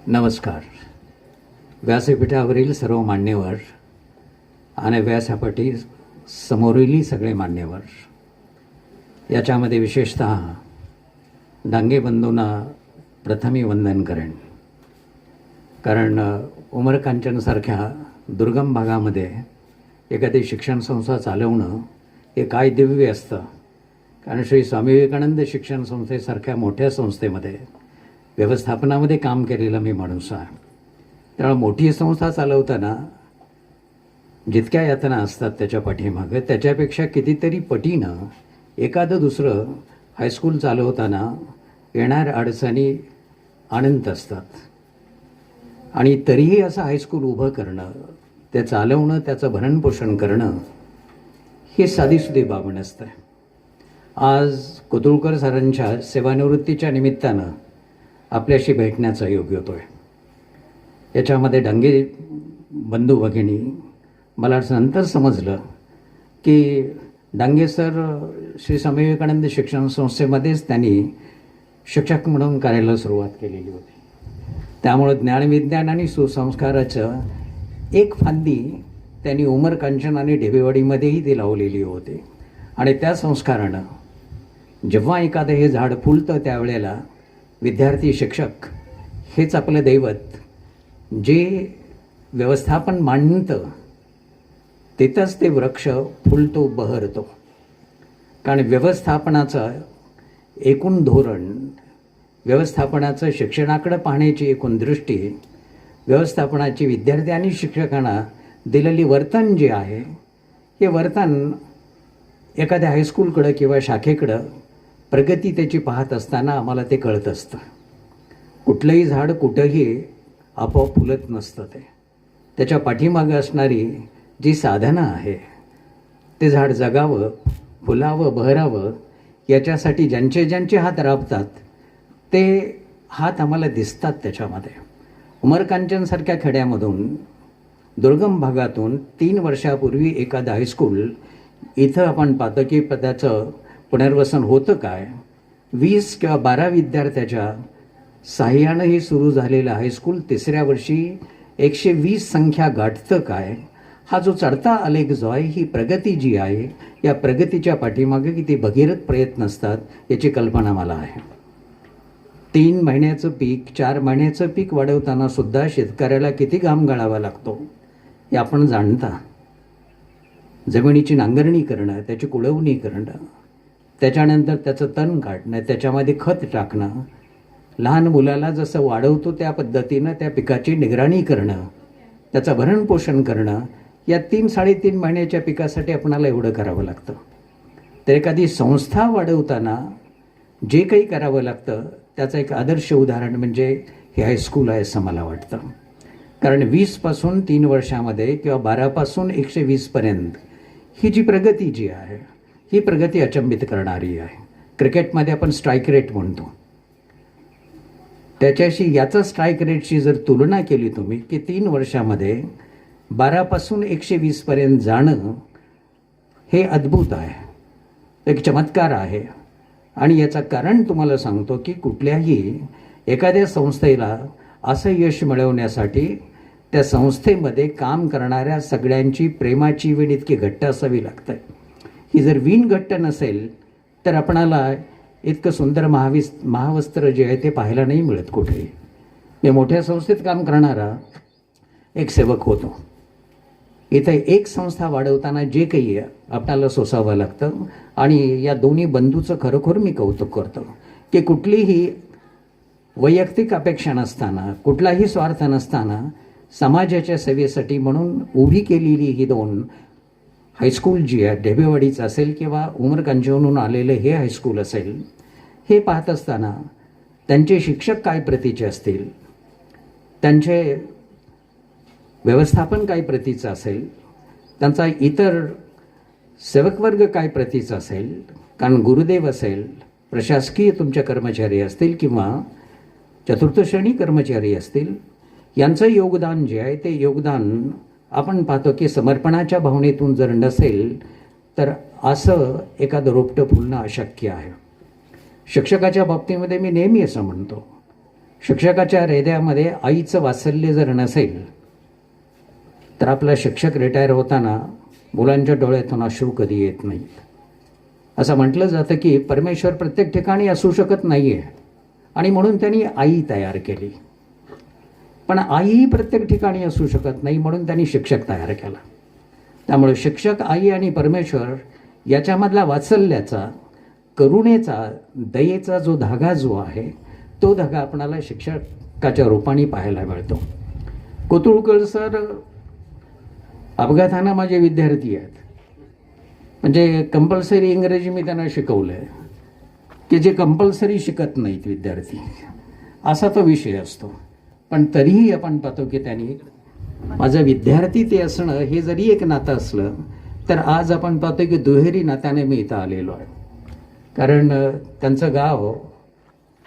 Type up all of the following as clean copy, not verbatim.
नमस्कार. व्यासपीठावरील सर्व मान्यवर आणि व्यासपीठी समोरील सगळे मान्यवर, याच्यामध्ये विशेषतः डांगे बंधूंना प्रथमी वंदन करेन. कारण उमरकांचनसारख्या दुर्गम भागामध्ये एखादी शिक्षण संस्था चालवणं हे काय दिव्य असतं. कारण श्री स्वामी विवेकानंद शिक्षण संस्थेसारख्या मोठ्या संस्थेमध्ये व्यवस्थापनामध्ये काम केलेला मी माणूस आहे. त्यामुळे मोठी संस्था चालवताना जितक्या यातना असतात त्याच्या पाठीमागं, त्याच्यापेक्षा कितीतरी पटीनं एखादं दुसरं हायस्कूल चालवताना येणाऱ्या अडचणी अनंत असतात. आणि तरीही असं हायस्कूल उभं करणं, ते चालवणं, त्याचं भरणपोषण करणं ही साधीसुधी बाब नसतं. आज कोतुळकर सरांच्या सेवानिवृत्तीच्या निमित्तानं आपल्याशी भेटण्याचा योग होतोय. याच्यामध्ये डांगे बंधू भगिनी, मला नंतर समजलं की डांगे सर श्री स्वामी विवेकानंद शिक्षण संस्थेमध्येच त्यांनी शिक्षक म्हणून कार्याला सुरुवात केलेली होती. त्यामुळं ज्ञानविज्ञान आणि सुसंस्काराचं एक फांदी त्यांनी उमरकांचन आणि ढेबेवाडीमध्येही ती लावलेली होती. आणि त्या संस्कारानं जेव्हा एखादं हे झाड फुलतं त्यावेळेला विद्यार्थी, शिक्षक हेच आपलं दैवत, जे व्यवस्थापन मांडतं तिथंच ते वृक्ष फुलतो, बहरतो. कारण व्यवस्थापनाचं एकूण धोरण, व्यवस्थापनाचं शिक्षणाकडे पाहण्याची एकूण दृष्टी, व्यवस्थापनाची विद्यार्थी आणि शिक्षकांना दिलेली वर्तन जे आहे, हे वर्तन एखाद्या हायस्कूलकडं किंवा शाखेकडं प्रगती त्याची पाहत असताना आम्हाला ते कळत असतं. कुठलंही झाड कुठंही आपोआप फुलत नसतं. त्याच्या पाठीमागं असणारी जी साधना आहे, ते झाड जगावं, फुलावं, बहरावं, याच्यासाठी ज्यांचे ज्यांचे हात राबतात ते हात आम्हाला दिसतात त्याच्यामध्ये. उमरकांचनसारख्या खेड्यामधून, दुर्गम भागातून 3 वर्षापूर्वी एखादं हायस्कूल इथं आपण पाहतो की त्याचं पुनर्वसन होतं काय. 20 किंवा 12 विद्यार्थ्याच्या साह्यानं हे सुरू झालेलं हायस्कूल 3ऱ्या वर्षी 120 संख्या गाठतं काय. हा जो चढता आलेख जो आहे, ही प्रगती जी आहे, या प्रगतीच्या पाठीमागे किती भगीरथ प्रयत्न असतात याची कल्पना मला आहे. 3 महिन्याचं पीक, 4 महिन्याचं पीक वाढवताना सुद्धा शेतकऱ्याला किती घाम गाळावा लागतो हे आपण जाणता. जमिनीची नांगरणी करणं, त्याची कुळवणी करणं, त्याच्यानंतर त्याचं तण काढणं, त्याच्यामध्ये खत टाकणं, लहान मुलाला जसं वाढवतो त्या पद्धतीनं त्या पिकाची निगराणी करणं, त्याचं भरणपोषण करणं, या 3-3.5 महिन्याच्या पिकासाठी आपणाला एवढं करावं लागतं. तर एखादी संस्था वाढवताना जे काही करावं लागतं त्याचं एक आदर्श उदाहरण म्हणजे हे हायस्कूल आहे असं मला वाटतं. कारण 20पासून 3 वर्षामध्ये किंवा 12पासून 120पर्यंत ही जी प्रगती जी आहे, ही प्रगती अचंबित करणारी आहे. क्रिकेटमध्ये आपण स्ट्राईक रेट म्हणतो, त्याच्याशी याचा स्ट्राईक रेटशी जर तुलना केली तुम्ही की 3 वर्षामध्ये 12पासून 120पर्यंत जाणं हे अद्भुत आहे, एक चमत्कार आहे. आणि याचं कारण तुम्हाला सांगतो की कुठल्याही एखाद्या संस्थेला असं यश मिळवण्यासाठी त्या संस्थेमध्ये काम करणाऱ्या सगळ्यांची प्रेमाची वीण इतकी घट्ट असावी लागते. ही जर वीण घट्ट नसेल तर आपणाला इतकं सुंदर महावस्त्र जे आहे ते पाहायला नाही मिळत कुठेही. मी मोठ्या संस्थेत काम करणारा एक सेवक होतो. इथं एक संस्था वाढवताना जे काही आपल्याला सोसावं लागतं. आणि या दोन्ही बंधूचं खरोखर मी कौतुक करतो की कुठलीही वैयक्तिक अपेक्षा नसताना, कुठलाही स्वार्थ नसताना, समाजाच्या सेवेसाठी म्हणून उभी केलेली ही 2 हायस्कूल जी आहे, ढेबेवाडीचं असेल किंवा उमरकांचनहून आलेलं हे हायस्कूल असेल, हे पाहत असताना त्यांचे शिक्षक काय प्रतीचे असतील, त्यांचे व्यवस्थापन काय प्रतीचं असेल, त्यांचा इतर सेवकवर्ग काय प्रतीचा असेल, कारण गुरुदेव असेल, प्रशासकीय तुमचे कर्मचारी असतील किंवा चतुर्थ श्रेणी कर्मचारी असतील, यांचं योगदान जे आहे ते योगदान आपण पाहतो की समर्पणाच्या भावनेतून जर नसेल तर असं एखादं रोपटं फुलणं अशक्य आहे. शिक्षकाच्या बाबतीमध्ये मी नेहमी असं म्हणतो शिक्षकाच्या हृदयामध्ये आईचं वात्सल्य जर नसेल तर आपला शिक्षक रिटायर होताना मुलांच्या डोळ्यातून अश्रू कधी येत नाहीत. असं म्हटलं जातं की परमेश्वर प्रत्येक ठिकाणी असू शकत नाही आहे आणि म्हणून त्यांनी आई तयार केली. पण आईही प्रत्येक ठिकाणी असू शकत नाही म्हणून त्यांनी शिक्षक तयार केला. त्यामुळे शिक्षक, आई आणि परमेश्वर याच्यामधला वात्सल्याचा, करुणेचा, दयेचा जो धागा जो आहे तो धागा आपणाला शिक्षकाच्या रूपाने पाहायला मिळतो. कोतुळकर सर अपघातानं माझे विद्यार्थी आहेत. म्हणजे कंपल्सरी इंग्रजी मी त्यांना शिकवलं आहे की जे कंपल्सरी शिकत नाहीत विद्यार्थी, असा तो विषय असतो. पण तरीही आपण पाहतो की त्यांनी माझा विद्यार्थी ते असणं हे जरी एक नातं असलं तर आज आपण पाहतो की दुहेरी नात्याने मी इथं आलेलो आहे. कारण त्यांचं गाव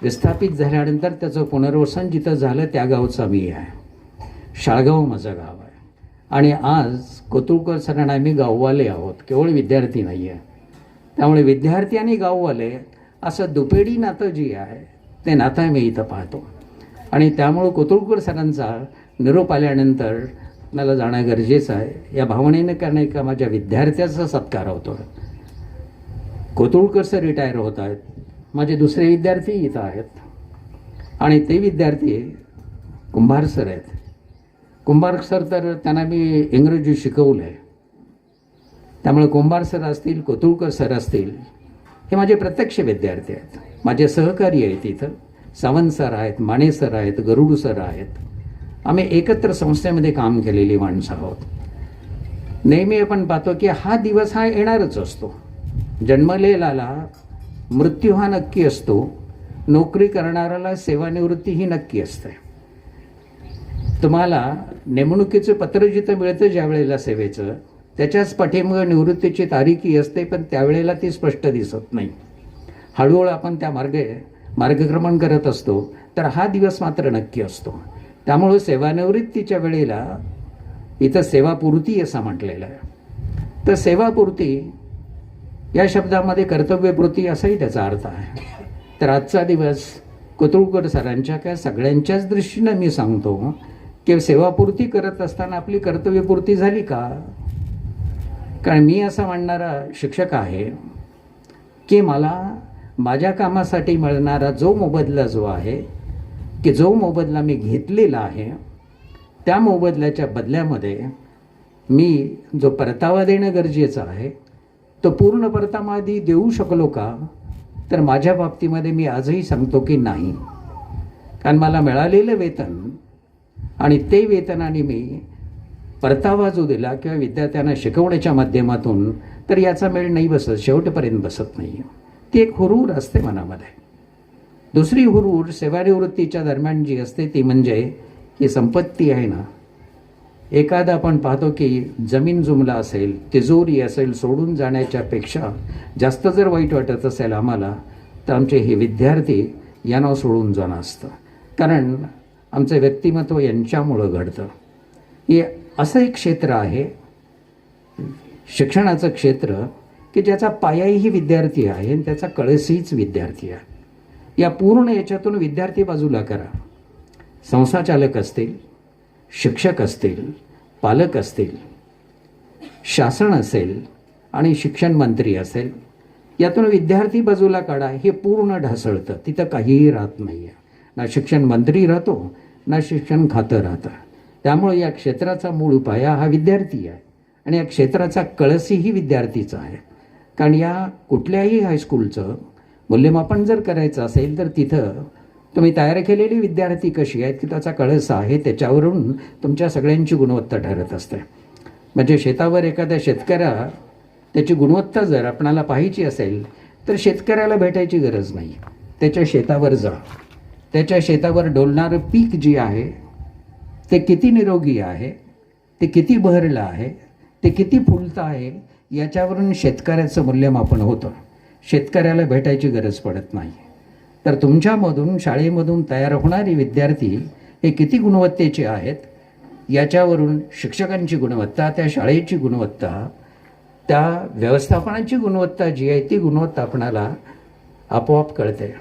विस्थापित झाल्यानंतर त्याचं पुनर्वसन जिथं झालं त्या गावचा मी आहे. शाळगाव माझं गाव आहे आणि आज कोतुळकर सरांना आम्ही गाववाले आहोत, केवळ विद्यार्थी नाही आहे. त्यामुळे विद्यार्थी आणि गाववाले असं दुपेडी नातं जे आहे ते नातं मी इथं पाहतो. आणि त्यामुळं कोतुळकर सरांचा निरोप आल्यानंतर मला जाणं गरजेचं आहे. या भावनेनं का नाही का माझ्या विद्यार्थ्याचा सत्कार होतो. कोतुळकर सर रिटायर होत आहेत, माझे दुसरे विद्यार्थी इथं आहेत आणि ते विद्यार्थी कुंभार सर आहेत. कुंभार सर तर त्यांना मी इंग्रजी शिकवलं आहे. त्यामुळे कुंभार सर असतील, कोतुळकर सर असतील, हे माझे प्रत्यक्ष विद्यार्थी आहेत. माझे सहकारी आहेत इथं. सावंत सर आहेत, माने सर आहेत, गरुड सर आहेत. आम्ही एकत्र संस्थेमध्ये काम केलेली माणसं आहोत. नेहमी आपण पाहतो की हा दिवस हा येणारच असतो. जन्मलेला मृत्यू हा नक्की असतो. नोकरी करणाऱ्याला सेवानिवृत्ती ही नक्की असते. तुम्हाला नेमणुकीचं पत्र जिथं मिळतं ज्या वेळेला सेवेचं, त्याच्याच पाठीमागे निवृत्तीची तारीखही असते, पण त्यावेळेला ती स्पष्ट दिसत नाही. हळूहळू आपण त्या मार्गक्रमण करत असतो, तर हा दिवस मात्र नक्की असतो. त्यामुळं सेवानिवृत्तीच्या वेळेला इथं सेवापूर्ती असं म्हटलेलं आहे. तर सेवापूर्ती या शब्दामध्ये कर्तव्यपूर्ती असाही त्याचा अर्थ आहे. तर आजचा दिवस कोतुळकर सरांच्या काय सगळ्यांच्याच दृष्टीनं मी सांगतो की सेवापूर्ती करत असताना आपली कर्तव्यपूर्ती झाली का? कारण मी असा म्हणणारा शिक्षक आहे की मला माझ्या कामासाठी मिळणारा जो मोबदला जो आहे, की जो मोबदला मी घेतलेला आहे, त्या मोबदल्याच्या बदल्यामध्ये मी जो परतावा देणं गरजेचं आहे तो पूर्ण परतावा आधी देऊ शकलो का? तर माझ्या बाबतीमध्ये मी आजही सांगतो की नाही. कारण मला मिळालेलं वेतन आणि ते वेतनाने मी परतावा जो दिला किंवा विद्यार्थ्यांना शिकवण्याच्या माध्यमातून, तर याचा मेळ नाही बसत, शेवटपर्यंत बसत नाही. ती एक हुरूर असते मनामध्ये. दुसरी हुरूर सेवानिवृत्तीच्या दरम्यान जी असते ती म्हणजे ही संपत्ती आहे ना. एखादा आपण पाहतो की जमीन जुमला असेल, तिजोरी असेल, सोडून जाण्याच्या पेक्षा जास्त जर वाईट वाटत असेल आम्हाला, तर आमचे हे विद्यार्थी यांना सोडून जाणं असतं. कारण आमचं व्यक्तिमत्व यांच्यामुळं घडतं. हे असं एक क्षेत्र आहे शिक्षणाचं क्षेत्र की ज्याचा पायाही विद्यार्थी आहे आणि त्याचा कळसहीच विद्यार्थी आहे. या पूर्ण याच्यातून विद्यार्थी बाजूला करा. संस्थाचालक असतील, शिक्षक असतील, पालक असतील, शासन असेल आणि शिक्षण मंत्री असेल, यातून विद्यार्थी बाजूला काढा. हे पूर्ण ढासळतं, तिथं काहीही राहत नाही आहे. ना शिक्षण मंत्री राहतो, ना शिक्षण खातं राहतं. त्यामुळे या क्षेत्राचा मूळ पाया हा विद्यार्थी आहे आणि या क्षेत्राचा कळसही विद्यार्थीचा आहे. कारण या कुठल्याही हायस्कूलचं मूल्यमापन जर करायचं असेल तर तिथं तुम्ही तयार केलेली विद्यार्थी कशी आहेत की त्याचा कळस आहे, त्याच्यावरून तुमच्या सगळ्यांची गुणवत्ता ठरत असते. म्हणजे शेतावर एखाद्या शेतकऱ्या त्याची गुणवत्ता जर आपणाला पाहायची असेल तर शेतकऱ्याला भेटायची गरज नाही. त्याच्या शेतावर जा. त्याच्या शेतावर डोलणारं पीक जे आहे ते किती निरोगी आहे, ते किती बहरलं आहे, ते किती फुलतं आहे, याच्यावरून शेतकऱ्याचं मूल्यमापन होतं. शेतकऱ्याला भेटायची गरज पडत नाही. तर तुमच्यामधून शाळेमधून तयार होणारे विद्यार्थी हे किती गुणवत्तेचे आहेत याच्यावरून शिक्षकांची गुणवत्ता, त्या शाळेची गुणवत्ता, त्या व्यवस्थापनाची गुणवत्ता जी आहे ती गुणवत्ता आपणाला आपोआप कळते.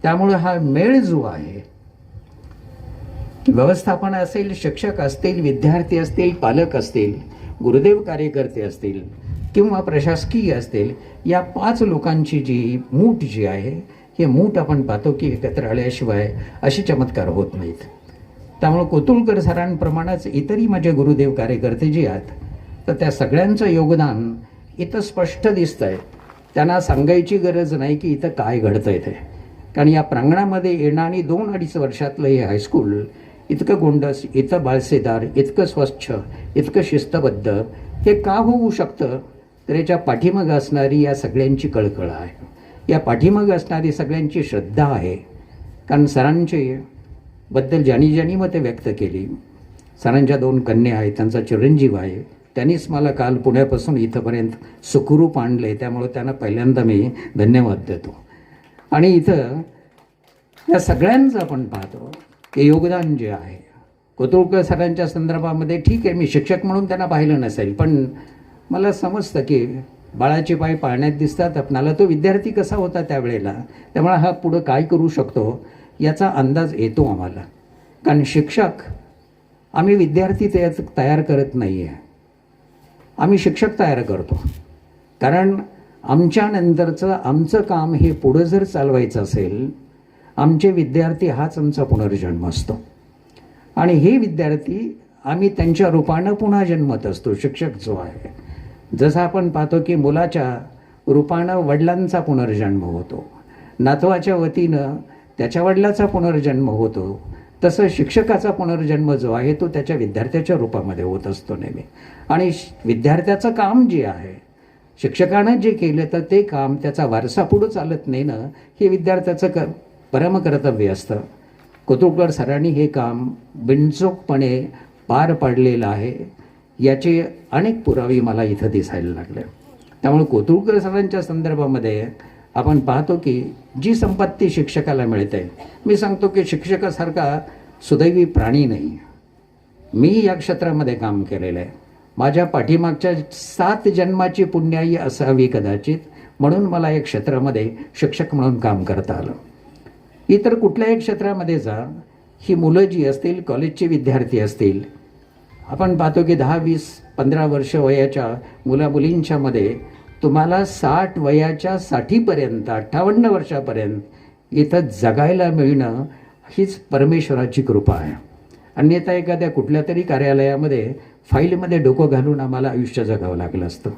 त्यामुळं हा मेळ जो आहे व्यवस्थापन असेल, शिक्षक असतील, विद्यार्थी असतील, पालक असतील, गुरुदेव कार्यकर्ते असतील किंवा प्रशासकीय असतील, या 5 लोकांची जी मूठ जी आहे, हे मूठ आपण पाहतो की एकत्र आल्याशिवाय असे चमत्कार होत नाहीत. त्यामुळे कोतुळकर सरांप्रमाणेच इतरही माझे गुरुदेव कार्यकर्ते जे आहेत, तर त्या सगळ्यांचं योगदान इथं स्पष्ट दिसतं आहे. त्यांना सांगायची गरज नाही की इथं काय घडतं आहे ते, कारण या प्रांगणामध्ये येणं आणि 2-2.5 वर्षातलं हे हायस्कूल इतकं गोंडस, इतकं बाळसेदार, इतकं स्वच्छ, इतकं शिस्तबद्ध हे का होऊ शकतं, तर याच्या पाठीमागं असणारी या सगळ्यांची कळकळ आहे, या पाठीमागं असणारी सगळ्यांची श्रद्धा आहे. कारण सरांचे बद्दल ज्यांनी मतं व्यक्त केली, सरांच्या 2 कन्या आहेत, त्यांचा चिरंजीव आहे, त्यांनीच मला काल पुण्यापासून इथंपर्यंत सुखरूप आणले, त्यामुळे त्यांना पहिल्यांदा मी धन्यवाद देतो. आणि इथं या सगळ्यांचं आपण पाहतो की योगदान जे आहे कोतुळकर सरांच्या संदर्भामध्ये, ठीक आहे मी शिक्षक म्हणून त्यांना पाहिलं नसेल, पण मला समजतं की बाळाचे पाय पाळण्यात दिसतात आपणाला, तो विद्यार्थी कसा होता त्यावेळेला, त्यामुळे हा पुढं काय करू शकतो याचा अंदाज येतो आम्हाला. कारण शिक्षक आम्ही विद्यार्थी तयार करत नाही आहे, आम्ही शिक्षक तयार करतो. कारण आमच्यानंतरचं आमचं काम हे पुढं जर चालवायचं असेल, आमचे विद्यार्थी हाच आमचा पुनर्जन्म असतो. आणि हे विद्यार्थी आम्ही त्यांच्या रूपानं पुन्हा जन्मत असतो. शिक्षक जो आहे, जसं आपण पाहतो की मुलाच्या रूपानं वडिलांचा पुनर्जन्म होतो, नातवाच्या वतीनं त्याच्या वडिलाचा पुनर्जन्म होतो, तसं शिक्षकाचा पुनर्जन्म जो आहे तो त्याच्या विद्यार्थ्याच्या रूपामध्ये होत असतो नेहमी. आणि विद्यार्थ्याचं काम जे आहे, शिक्षकानं जे केलं तर ते काम, त्याचा वारसा पुढं चालत नेणं हे विद्यार्थ्याचं परमकर्तव्य असतं. कोतुळकर सरांनी हे काम बिनचूकपणे पार पाडलेलं आहे, याचे अनेक पुरावे मला इथं दिसायला लागले. त्यामुळे कोतुळकर सरांच्या संदर्भामध्ये आपण पाहतो की जी संपत्ती शिक्षकाला मिळते, मी सांगतो की शिक्षकासारखा सुदैवी प्राणी नाही. मी या क्षेत्रामध्ये काम केलेलं आहे, माझ्या पाठीमागच्या 7 जन्माची पुण्याई असावी कदाचित, म्हणून मला या क्षेत्रामध्ये शिक्षक म्हणून काम करता आलं. इतर कुठल्याही क्षेत्रामध्ये जा, ही मुलं जी असतील, कॉलेजचे विद्यार्थी असतील, आपण पाहतो की 10, 20, 15 वर्ष वयाच्या मुलामुलींच्या मध्ये तुम्हाला 60 वयाच्या 60पर्यंत 58 वर्षापर्यंत इथं जगायला मिळणं हीच परमेश्वराची कृपा आहे. अन्यथा एखाद्या कुठल्या तरी कार्यालयामध्ये फाईलमध्ये डोकं घालून आम्हाला आयुष्य जगावं लागलं असतं.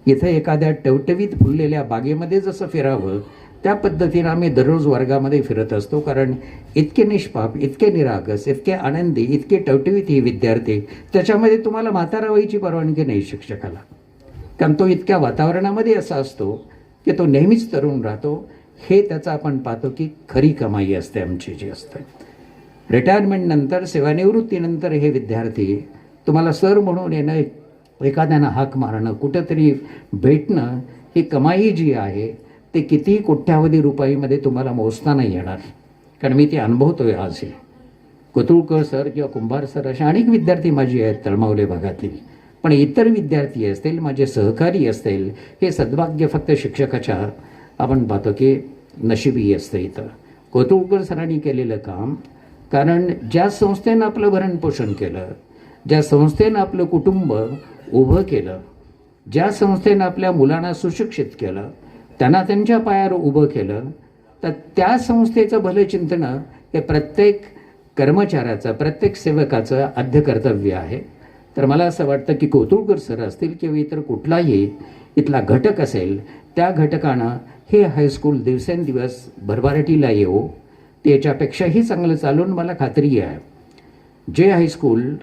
इथं एखाद्या टवटवीत फुललेल्या बागेमध्ये जसं फिरावं त्या पद्धतीनं आम्ही दररोज वर्गामध्ये फिरत असतो. कारण इतके निष्पाप, इतके निरागस, इतके आनंदी, इतके टवटवीत ही विद्यार्थी, त्याच्यामध्ये तुम्हाला म्हातारा व्हायची परवानगी नाही शिक्षकाला. कारण तो इतक्या वातावरणामध्ये असा असतो की तो नेहमीच तरुण राहतो. हे त्याचं आपण पाहतो की खरी कमाई असते आमची जी असते. रिटायरमेंटनंतर, सेवानिवृत्तीनंतर हे विद्यार्थी तुम्हाला सर म्हणून येणं, एखाद्यानं हाक मारणं, कुठंतरी भेटणं, ही कमाई जी आहे ते कितीही कोट्यावधी रुपयामध्ये तुम्हाला मोजता नाही येणार. कारण मी ते अनुभवतोय आजही. कोतुळकर सर किंवा कुंभार सर अशा अनेक विद्यार्थी माझी आहेत तळमावले भागातली, पण इतर विद्यार्थी असतील, माझे सहकारी असतील, हे सद्भाग्य फक्त शिक्षकाच्या आपण पाहतो की नशिबी असतं इथं. कोतुळकर सरांनी केलेलं काम, कारण ज्या संस्थेनं आपलं भरणपोषण केलं, ज्या संस्थेनं आपलं कुटुंब उभं केलं, ज्या संस्थेनं आपल्या मुलांना सुशिक्षित केलं, त्यांना त्यांच्या पायावर उभं केलं, तर त्या संस्थेचं भलं चिंतनं हे प्रत्येक कर्मचाऱ्याचं, प्रत्येक सेवकाचं आद्य कर्तव्य आहे. तर मला असं वाटतं की कोतुळकर सर असतील किंवा इतर कुठलाही इथला घटक असेल, त्या घटकानं हे हायस्कूल दिवसेंदिवस भरभराटीला येऊ, ते याच्यापेक्षाही चांगलं चालून मला खात्री आहे. जे हायस्कूल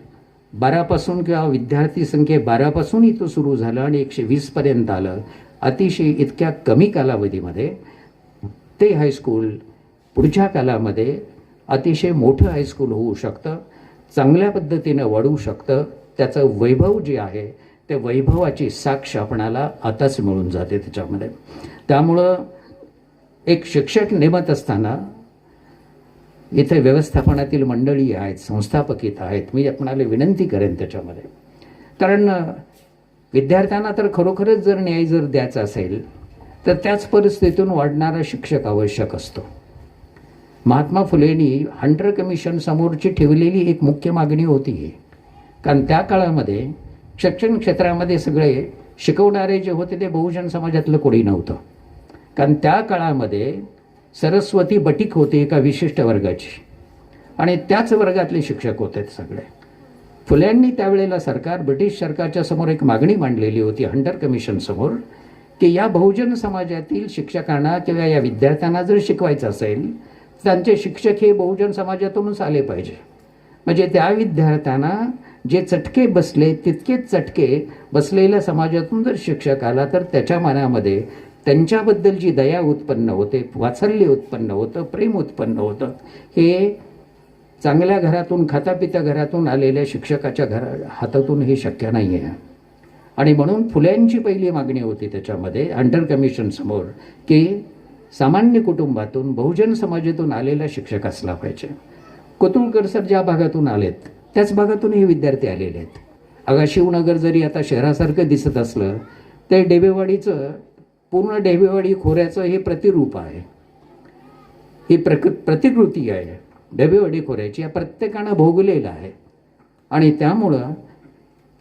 12पासून किंवा विद्यार्थी संख्ये 12पासून इथं सुरू झालं आणि 120पर्यंत आलं, अतिशय इतक्या कमी कालावधीमध्ये ते हायस्कूल पुढच्या कालामध्ये अतिशय मोठं हायस्कूल होऊ शकतं, चांगल्या पद्धतीनं वाढू शकतं. त्याचं वैभव जे आहे ते वैभवाची साक्ष आपणाला आताच मिळून जाते त्याच्यामध्ये. त्यामुळं एक शिक्षक नेमत असताना इथे व्यवस्थापनातील मंडळी आहेत, संस्थापक इथं आहेत, मी आपणाला विनंती करेन त्याच्यामध्ये. कारण विद्यार्थ्यांना तर खरोखरच जर न्याय जर द्यायचा असेल तर त्याच परिस्थितीतून वाढणारा शिक्षक आवश्यक असतो. महात्मा फुलेंनी हंटर कमिशन समोरची ठेवलेली एक मुख्य मागणी होती. कारण त्या काळामध्ये शिक्षण क्षेत्रामध्ये सगळे शिकवणारे जे होते ते बहुजन समाजातलं कोणी नव्हतं. कारण त्या काळामध्ये सरस्वती बटीक होती एका विशिष्ट वर्गाची आणि त्याच वर्गातले शिक्षक होते सगळे. फुल्यांनी त्यावेळेला ब्रिटिश सरकारच्या समोर एक मागणी मांडलेली होती हंटर कमिशन समोर, की या बहुजन समाजातील शिक्षकांना किंवा या विद्यार्थ्यांना जर शिकवायचं असेल त्यांचे शिक्षक हे बहुजन समाजातूनच आले पाहिजे. म्हणजे त्या विद्यार्थ्यांना जे चटके बसले तितकेच चटके बसलेल्या समाजातून जर शिक्षक आला तर त्याच्या मनामध्ये त्यांच्याबद्दलची दया उत्पन्न होते, वात्सल्य उत्पन्न होतं, प्रेम उत्पन्न होतं. हे चांगल्या घरातून खातापिता घरातून आलेल्या शिक्षकाच्या हातातून हे शक्य नाही आहे. आणि म्हणून फुल्यांची पहिली मागणी होती त्याच्यामध्ये हंटर कमिशन समोर की सामान्य कुटुंबातून बहुजन समाजातून आलेला शिक्षक असला पाहिजे. कोतुळकर सर ज्या भागातून आलेत त्याच भागातून हे विद्यार्थी आलेले आहेत. अगा शिवनगर जरी आता शहरासारखं दिसत असलं ते डेबेवाडीचं पूर्ण डेबेवाडी खोऱ्याचं हे प्रतिरूप आहे, ही प्रतिकृती आहे डेबेवाडी खोऱ्याची. या प्रत्येकानं भोगलेलं आहे आणि त्यामुळं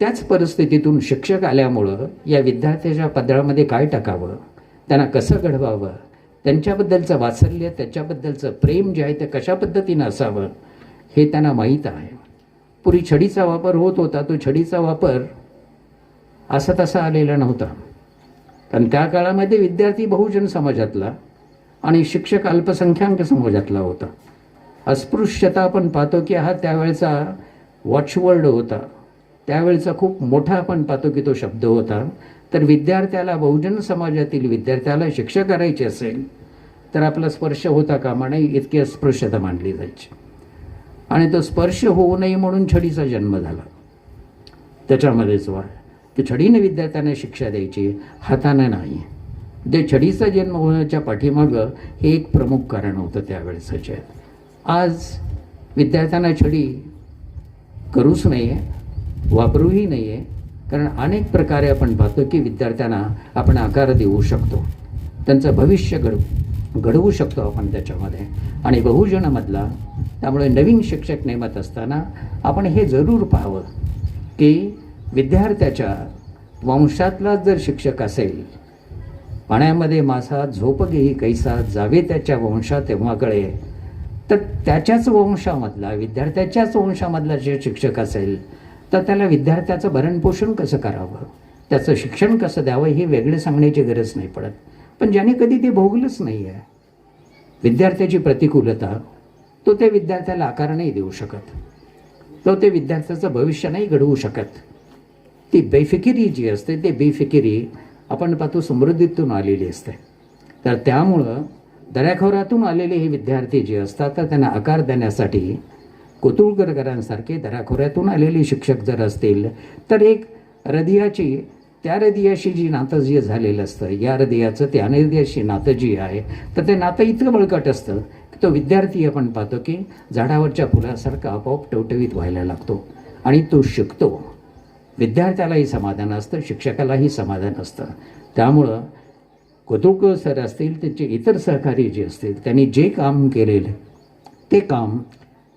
त्याच परिस्थितीतून शिक्षक आल्यामुळं या विद्यार्थ्याच्या पदरामध्ये काय टाकावं, त्यांना कसं घडवावं, त्यांच्याबद्दलचं वात्सल्य त्याच्याबद्दलचं प्रेम जे आहे ते कशा पद्धतीनं असावं हे त्यांना माहीत आहे. पूर्वी छडीचा वापर होत होता, तो छडीचा वापर असा तसा आलेला नव्हता. कारण त्या काळामध्ये विद्यार्थी बहुजन समाजातला आणि शिक्षक अल्पसंख्याक समाजातला होता. अस्पृश्यता आपण पाहतो की हा त्यावेळचा वॉचवर्ड होता, त्यावेळचा खूप मोठा आपण पाहतो की तो शब्द होता. तर विद्यार्थ्याला बहुजन समाजातील विद्यार्थ्याला शिक्षा करायची असेल तर आपला स्पर्श होता कामा नये इतकी अस्पृश्यता मानली जायची. आणि तो स्पर्श होऊ नये म्हणून छडीचा जन्म झाला. त्याच्यामध्येच वा की छडीने विद्यार्थ्यांना शिक्षा द्यायची, हाताने नाही. जे छडीचा जन्म होण्याच्या पाठीमागं हे एक प्रमुख कारण होतं त्यावेळेचं. जे आज विद्यार्थ्यांना छडी करूच नाही आहे, वापरूही नाही आहे. कारण अनेक प्रकारे आपण पाहतो की विद्यार्थ्यांना आपण आकार देऊ शकतो, त्यांचं भविष्य घडवू शकतो आपण त्याच्यामध्ये. आणि बहुजनामधला त्यामुळे नवीन शिक्षक नेमत असताना आपण हे जरूर पाहावं की विद्यार्थ्याच्या वंशातला जर शिक्षक असेल, पाण्यामध्ये मासा झोप घेई कैसा जावे त्याच्या वंशा तेव्हा कळे, तर त्याच्याच वंशामधला विद्यार्थ्याच्याच वंशामधला जे शिक्षक असेल तर त्याला विद्यार्थ्याचं भरणपोषण कसं करावं, त्याचं शिक्षण कसं द्यावं हे वेगळे सांगण्याची गरज नाही पडत. पण ज्याने कधी ते भोगलंच नाही आहे विद्यार्थ्याची प्रतिकूलता, तो त्या विद्यार्थ्याला आकार नाही देऊ शकत, तो ते विद्यार्थ्याचं भविष्य नाही घडवू शकत. ती बेफिकिरी जी असते ते बेफिकिरी आपण पाहतो समृद्धीतून आलेली असते. तर त्यामुळं दऱ्याखोऱ्यातून आलेले हे विद्यार्थी जे असतात तर त्यांना आकार देण्यासाठी कोतुळकरकरांसारखे दऱ्याखोऱ्यातून आलेले शिक्षक जर असतील तर एक हृदयाची त्या हृदयाशी जी नातं जे झालेलं असतं, या हृदयाचं त्या हृदयाशी नातं जी आहे तर ते नातं इतकं बळकट असतं की तो विद्यार्थी आपण पाहतो की झाडावरच्या फुलासारखा आपोआप टवटवीत व्हायला लागतो आणि तो शिकतो. विद्यार्थ्यालाही समाधान असतं, शिक्षकालाही समाधान असतं. त्यामुळं कोतुळकर सर असतील त्यांचे इतर सहकारी जे असतील त्यांनी जे काम केलेलं ते काम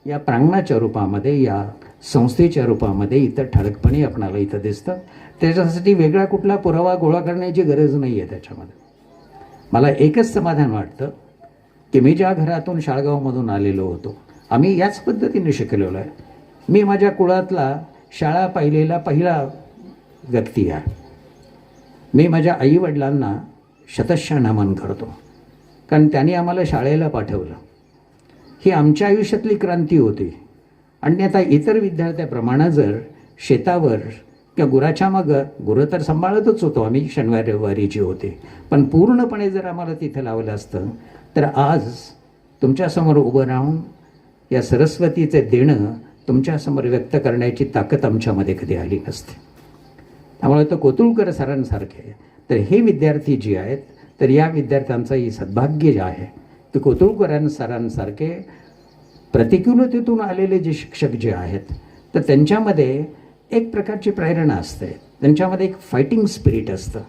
या प्रांगणाच्या रूपामध्ये या संस्थेच्या रूपामध्ये इथं ठळकपणे आपणाला इथं दिसतं. त्याच्यासाठी वेगळा कुठला पुरावा गोळा करण्याची गरज नाही आहे. त्याच्यामध्ये मला एकच समाधान वाटतं की मी ज्या घरातून शाळगावमधून आलेलो होतो आम्ही याच पद्धतीने शिकलेलो आहे. मी माझ्या कुळातला शाळा पाहिलेला पहिला व्यक्ती आहे. मी माझ्या आईवडिलांना शतशः नमन करतो कारण त्यांनी आम्हाला शाळेला पाठवलं. ही आमच्या आयुष्यातली क्रांती होती. आणि आता इतर विद्यार्थ्याप्रमाणे जर शेतावर किंवा गुराच्या मागं गुरं तर सांभाळतच होतो आम्ही शनिवार रविवारी जे होते, पण पूर्णपणे जर आम्हाला तिथं लावलं असतं तर आज तुमच्यासमोर उभं राहून या सरस्वतीचे देणं तुमच्यासमोर व्यक्त करण्याची ताकद आमच्यामध्ये कधी आली नसते. त्यामुळे तो कोतुळकर सरांसारखे तर हे विद्यार्थी जे आहेत तर या विद्यार्थ्यांचंही सद्भाग्य जे आहे की कोतुळकर सरांसारखे प्रतिकूलतेतून आलेले जे शिक्षक जे आहेत तर त्यांच्यामध्ये एक प्रकारची प्रेरणा असते, त्यांच्यामध्ये एक फायटिंग स्पिरिट असतं,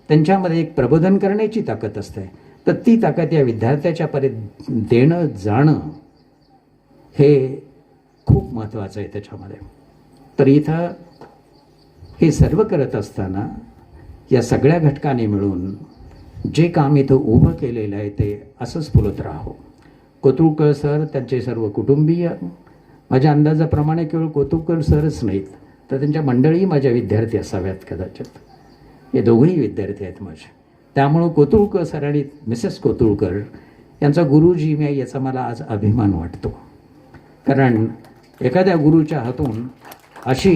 त्यांच्यामध्ये एक प्रबोधन करण्याची ताकद असते. तर ती ताकद या विद्यार्थ्याच्या पर्यंत देणं जाणं हे खूप महत्त्वाचं आहे त्याच्यामध्ये. तर इथं हे सर्व करत असताना या सगळ्या घटकांनी मिळून जे काम इथं उभं केलेलं आहे ते असंच फुलत राहो. कोतुळकर सर, त्यांचे सर्व कुटुंबीय, माझ्या अंदाजाप्रमाणे केवळ कोतुळकर सरच नाहीत तर त्यांच्या मंडळी माझ्या विद्यार्थी असाव्यात कदाचित. हे दोघंही विद्यार्थी आहेत माझे. त्यामुळं कोतुळकर सर आणि मिसेस कोतुळकर यांचा गुरुजी मी याचा मला आज अभिमान वाटतो. कारण एखाद्या गुरुच्या हातून अशी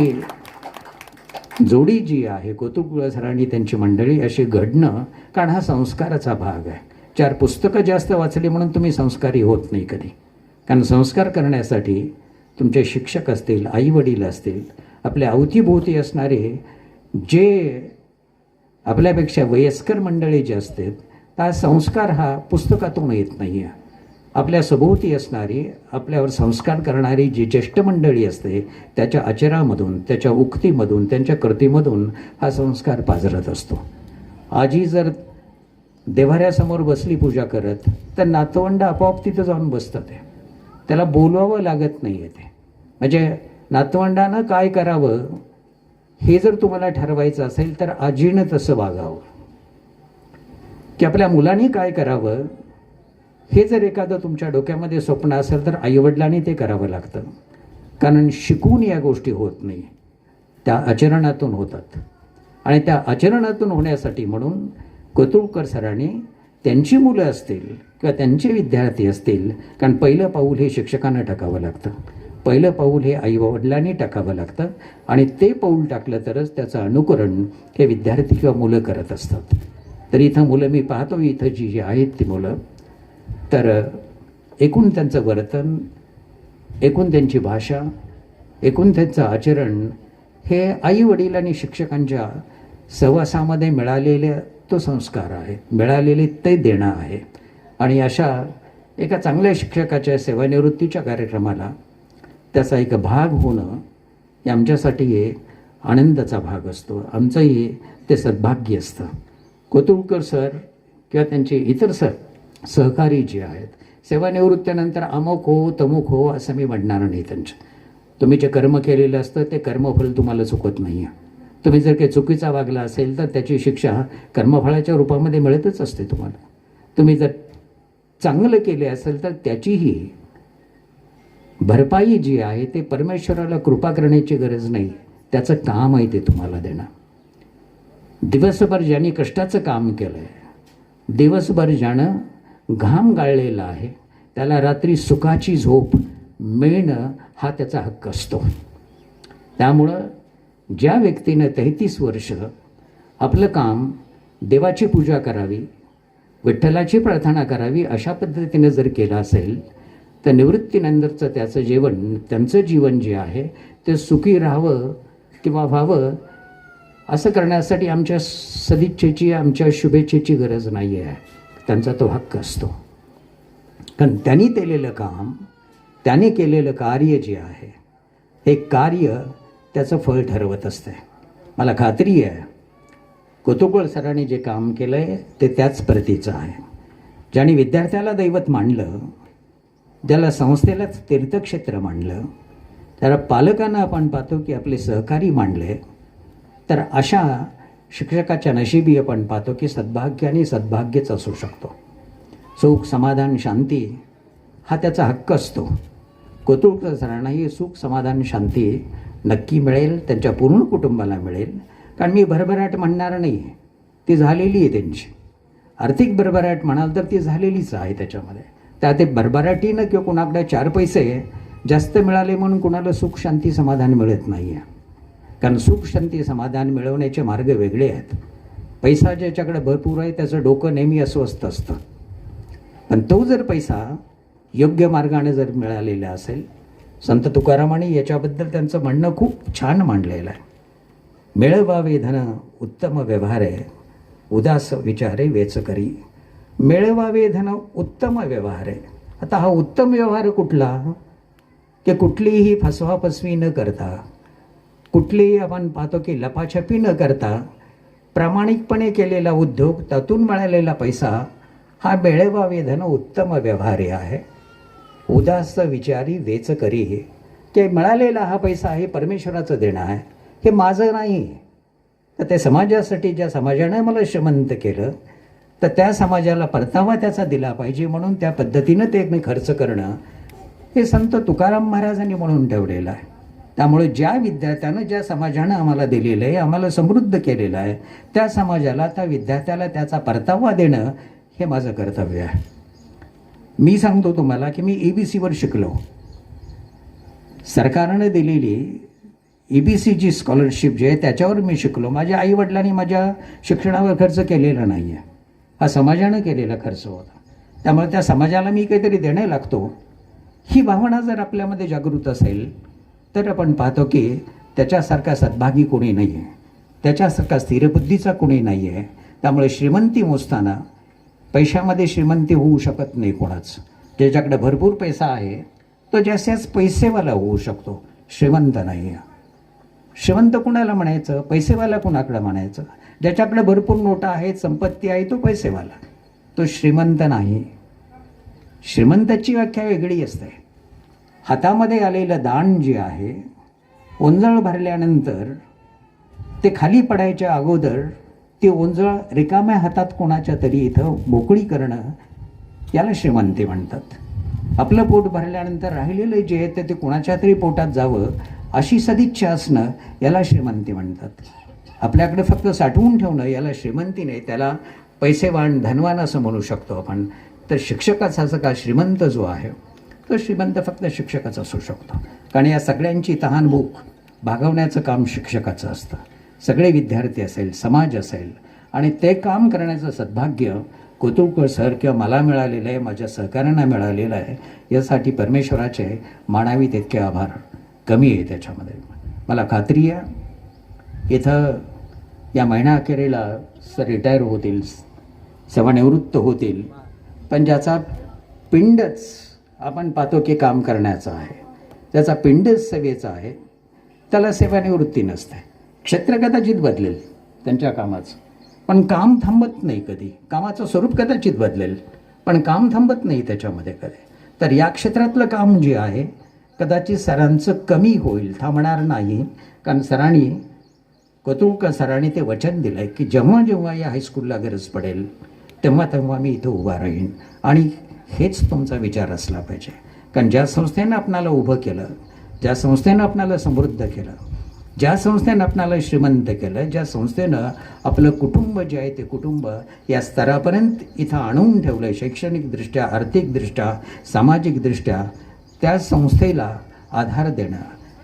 जोडी जी आहे कोतुळकर सर आणि त्यांची मंडळी अशी घडणं, कारण हा संस्काराचा भाग आहे. 4 पुस्तकं जास्त वाचली म्हणून तुम्ही संस्कारी होत नाही कधी. कारण संस्कार करण्यासाठी तुमचे शिक्षक असतील, आईवडील असतील, आपल्या अवतीभोवती असणारे जे आपल्यापेक्षा वयस्कर मंडळी जे असतात, हा संस्कार हा पुस्तकातून येत नाही आहे. आपल्या सभोवती असणारी, आपल्यावर संस्कार करणारी जी ज्येष्ठ मंडळी असते त्याच्या आचरामधून, त्याच्या उक्तीमधून, त्यांच्या कृतीमधून हा संस्कार पाझरत असतो. आजी जर देव्हाऱ्यासमोर बसली पूजा करत तर नातवंड आपोआप तिथं जाऊन बसतात. त्याला बोलवावं लागत नाही आहे. ते म्हणजे नातवंडानं काय करावं हे जर तुम्हाला ठरवायचं असेल तर आजीनं तसं वागावं, की आपल्या मुलांनी काय करावं हे जर एखादं तुमच्या डोक्यामध्ये स्वप्न असेल तर आईवडिलांनी ते करावं लागतं. कारण शिकून या गोष्टी होत नाही, त्या आचरणातून होतात. आणि त्या आचरणातून होण्यासाठी म्हणून कोतुळकर सरांनी त्यांची मुलं असतील किंवा त्यांचे विद्यार्थी असतील, कारण पहिलं पाऊल हे शिक्षकांना टाकावं लागतं, पहिलं पाऊल हे आईवडिलांनी टाकावं लागतं. आणि ते पाऊल टाकलं तरच त्याचं अनुकरण हे विद्यार्थी किंवा मुलं करत असतात. तर इथं मुलं मी पाहतो, इथं जी आहेत ती मुलं, तर एकूण त्यांचं वर्तन, एकूण त्यांची भाषा, एकूण त्यांचं आचरण हे आईवडील आणि शिक्षकांच्या सहवासामध्ये मिळालेले तो संस्कार आहे, मिळालेले ते देणं आहे. आणि अशा एका चांगल्या शिक्षकाच्या सेवानिवृत्तीच्या कार्यक्रमाला त्याचा एक भाग होणं हे आमच्यासाठी एक आनंदाचा भाग असतो. आमचंही ते सद्भाग्य असतं. कोतुळकर सर किंवा त्यांचे इतर सहकारी जे आहेत, सेवानिवृत्तीनंतर अमुक हो तमुक हो असं मी म्हणणार नाही. तुम्ही जे कर्म केलेलं असतं ते कर्मफल तुम्हाला चुकत नाही आहे. तुम्ही जर काही चुकीचा वागला असेल तर त्याची शिक्षा कर्मफळाच्या रूपामध्ये मिळतच असते तुम्हाला. तुम्ही जर चांगलं केले असेल तर त्याचीही भरपाई जी आहे ते परमेश्वराला कृपा करण्याची गरज नाही, त्याचं काम आहे ते तुम्हाला देणं. दिवसभर ज्यांनी कष्टाचं काम केलं आहे, दिवसभर ज्यानं घाम गाळलेला आहे, त्याला रात्री सुखाची झोप मिळणं हा त्याचा हक्क असतो. त्यामुळं ज्या व्यक्तीनं 33 वर्ष आपलं काम देवाची पूजा करावी, विठ्ठलाची प्रार्थना करावी अशा पद्धतीनं जर केलं असेल तर निवृत्तीनंतरचं त्याचं जेवण, त्यांचं जीवन जे आहे ते सुखी राहावं किंवा व्हावं असं करण्यासाठी आमच्या सदिच्छेची, आमच्या शुभेच्छेची गरज नाही आहे. त्यांचा तो हक्क असतो. कारण त्यांनी केलेलं काम, त्याने केलेलं कार्य जे आहे हे कार्य त्याचं फळ ठरवत असते. मला खात्री आहे कोतुळकर सरांनी जे काम केलं आहे ते त्याच प्रतीचं आहे. ज्याने विद्यार्थ्याला दैवत मानलं, ज्याला संस्थेलाच तीर्थक्षेत्र मानलं, त्याला पालकांना आपण पाहतो की आपले सहकारी मानले, तर अशा शिक्षकाच्या नशिबी आपण पाहतो की सद्भाग्य आणि सद्भाग्यच असू शकतो. सुख, समाधान, शांती हा त्याचा हक्क असतो. कोतुळकर सरांनाही सुख, समाधान, शांती नक्की मिळेल, त्यांच्या पूर्ण कुटुंबाला मिळेल. कारण मी भरभराट म्हणणार नाही, ती झालेली आहे त्यांची. आर्थिक भरभराट म्हणाल तर ती झालेलीच आहे त्याच्यामध्ये. त्या ते भरभराटीनं किंवा कुणाकडे 4 पैसे जास्त मिळाले म्हणून कुणाला सुख, शांती, समाधान मिळत नाही आहे. कारण सुख, शांती, समाधान मिळवण्याचे मार्ग वेगळे आहेत. पैसा ज्याच्याकडे भरपूर आहे त्याचं डोकं नेहमी अस्वस्थ असतं. पण तो जर पैसा योग्य मार्गाने जर मिळालेला असेल, संत तुकारामांनी याच्याबद्दल त्यांचं म्हणणं खूप छान मांडलेलं आहे. मिळवावे धन उत्तम व्यवहारे, उदास विचारे वेच करी. मिळवावे धन उत्तम व्यवहारे. आता हा उत्तम व्यवहार कुठला, की कुठलीही फसवाफसवी न करता, कुठलीही आपण पाहतो की लपाछपी न करता प्रामाणिकपणे केलेला उद्योग, त्यातून मिळालेला पैसा हा बेळेवा धन उत्तम व्यवहार्य आहे. उदास विचारी वेच करी, की मिळालेला हा पैसा हे परमेश्वराचं देणं आहे, हे माझं नाही. तर ते समाजासाठी ज्या समाजाने मला श्रीमंत केलं तर त्या समाजाला परतावा त्याचा दिला पाहिजे, म्हणून त्या पद्धतीनं ते मी खर्च करणं हे संत तुकाराम महाराजांनी म्हणून ठेवलेलं आहे. त्यामुळे ज्या विद्यार्थ्यानं ज्या समाजानं आम्हाला दिलेलं आहे, आम्हाला समृद्ध केलेलं आहे, त्या समाजाला त्या विद्यार्थ्याला त्याचा परतावा देणं हे माझं कर्तव्य आहे. मी सांगतो तुम्हाला की मी EBCवर शिकलो. सरकारनं दिलेली EBCची स्कॉलरशिप जी आहे त्याच्यावर मी शिकलो. माझ्या आईवडिलांनी माझ्या शिक्षणावर खर्च केलेला नाही आहे, हा समाजानं केलेला खर्च होता. त्यामुळे त्या समाजाला मी काहीतरी देणं लागतो, ही भावना जर आपल्यामध्ये जागृत असेल तर आपण पाहतो की त्याच्यासारखा सद्भागी कोणी नाही आहे, त्याच्यासारखा स्थिरबुद्धीचा कोणी नाही आहे. त्यामुळे श्रीमंती मोजताना पैशामध्ये श्रीमंती होऊ शकत नाही कोणाच. ज्याच्याकडे भरपूर पैसा आहे तो जास्तीच पैसेवाला होऊ शकतो, श्रीमंत नाही आहे. श्रीमंत कुणाला म्हणायचं, पैसेवाला कुणाकडे म्हणायचं? ज्याच्याकडे भरपूर नोटा आहेत, संपत्ती आहे, तो पैसेवाला, तो श्रीमंत नाही. श्रीमंताची व्याख्या वेगळी असते. हातामध्ये आलेलं दान जे आहे, ओंजळ भरल्यानंतर ते खाली पडायच्या अगोदर ती ओंजळ रिकाम्या हातात कोणाच्या तरी इथं मोकळी करणं, याला श्रीमंती म्हणतात. आपलं पोट भरल्यानंतर राहिलेलं जे आहे ते कोणाच्या तरी पोटात जावं अशी सदिच्छा असणं, याला श्रीमंती म्हणतात. आपल्याकडे फक्त साठवून ठेवणं याला श्रीमंती नाही, त्याला पैसेवान धनवान असं म्हणू शकतो आपण. तर शिक्षकाचा का श्रीमंत जो आहे तो श्रीमंत फक्त शिक्षकाच असू शकतो, कारण या सगळ्यांची तहानभूक भागवण्याचं काम शिक्षकाचं असतं. सगळे विद्यार्थी असेल, समाज असेल, आणि ते काम करण्याचं सद्भाग्य कोतुळकर सर किंवा मला मिळालेलं आहे, माझ्या सहकाऱ्यांना मिळालेलं आहे. यासाठी परमेश्वराचे मानावी तितके आभार कमी आहे त्याच्यामध्ये. मला खात्री आहे इथं या महिनाअखेरीला सर रिटायर होतील, सेवानिवृत्त होतील, पण ज्याचा पिंडच आपण पाहतो की काम करण्याचा आहे, त्याचा पिंडच सेवेचा आहे, त्याला सेवानिवृत्ती नसते. क्षेत्र कदाचित बदलेल त्यांच्या कामाचं, पण काम थांबत नाही कधी. कामाचं स्वरूप कदाचित बदलेल, पण काम थांबत नाही त्याच्यामध्ये कधी. तर या क्षेत्रातलं काम जे आहे कदाचित सरांचं कमी होईल, थांबणार नाही. कारण सरांनी, कोतुळकर सरांनी ते वचन दिलं आहे की जेव्हा जेव्हा या हायस्कूलला गरज पडेल तेव्हा तेव्हा मी इथं उभा राहीन. आणि हेच तुमचा विचार असला पाहिजे. कारण ज्या संस्थेनं आपणाला उभं केलं, ज्या संस्थेनं आपणाला समृद्ध केलं, ज्या संस्थेनं आपणाला श्रीमंत केलं, ज्या संस्थेनं आपलं कुटुंब जे आहे ते कुटुंब या स्तरापर्यंत इथं आणून ठेवलं आहे, शैक्षणिकदृष्ट्या, आर्थिकदृष्ट्या, सामाजिकदृष्ट्या, त्या संस्थेला आधार देणं,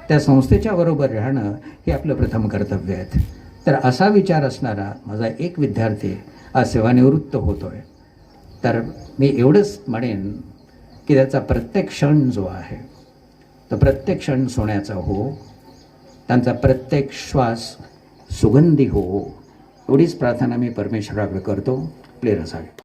त्या संस्थेच्या बरोबर राहणं हे आपलं प्रथम कर्तव्य आहे. तर असा विचार असणारा माझा एक विद्यार्थी आज सेवानिवृत्त होतो आहे. तर मी एवढंच म्हणेन की त्याचा प्रत्येक क्षण जो आहे तो प्रत्येक क्षण सोन्याचा हो, त्यांचा प्रत्येक श्वास सुगंधी हो, एवढीच प्रार्थना मी परमेश्वराकडे करतो. प्ले रसावी.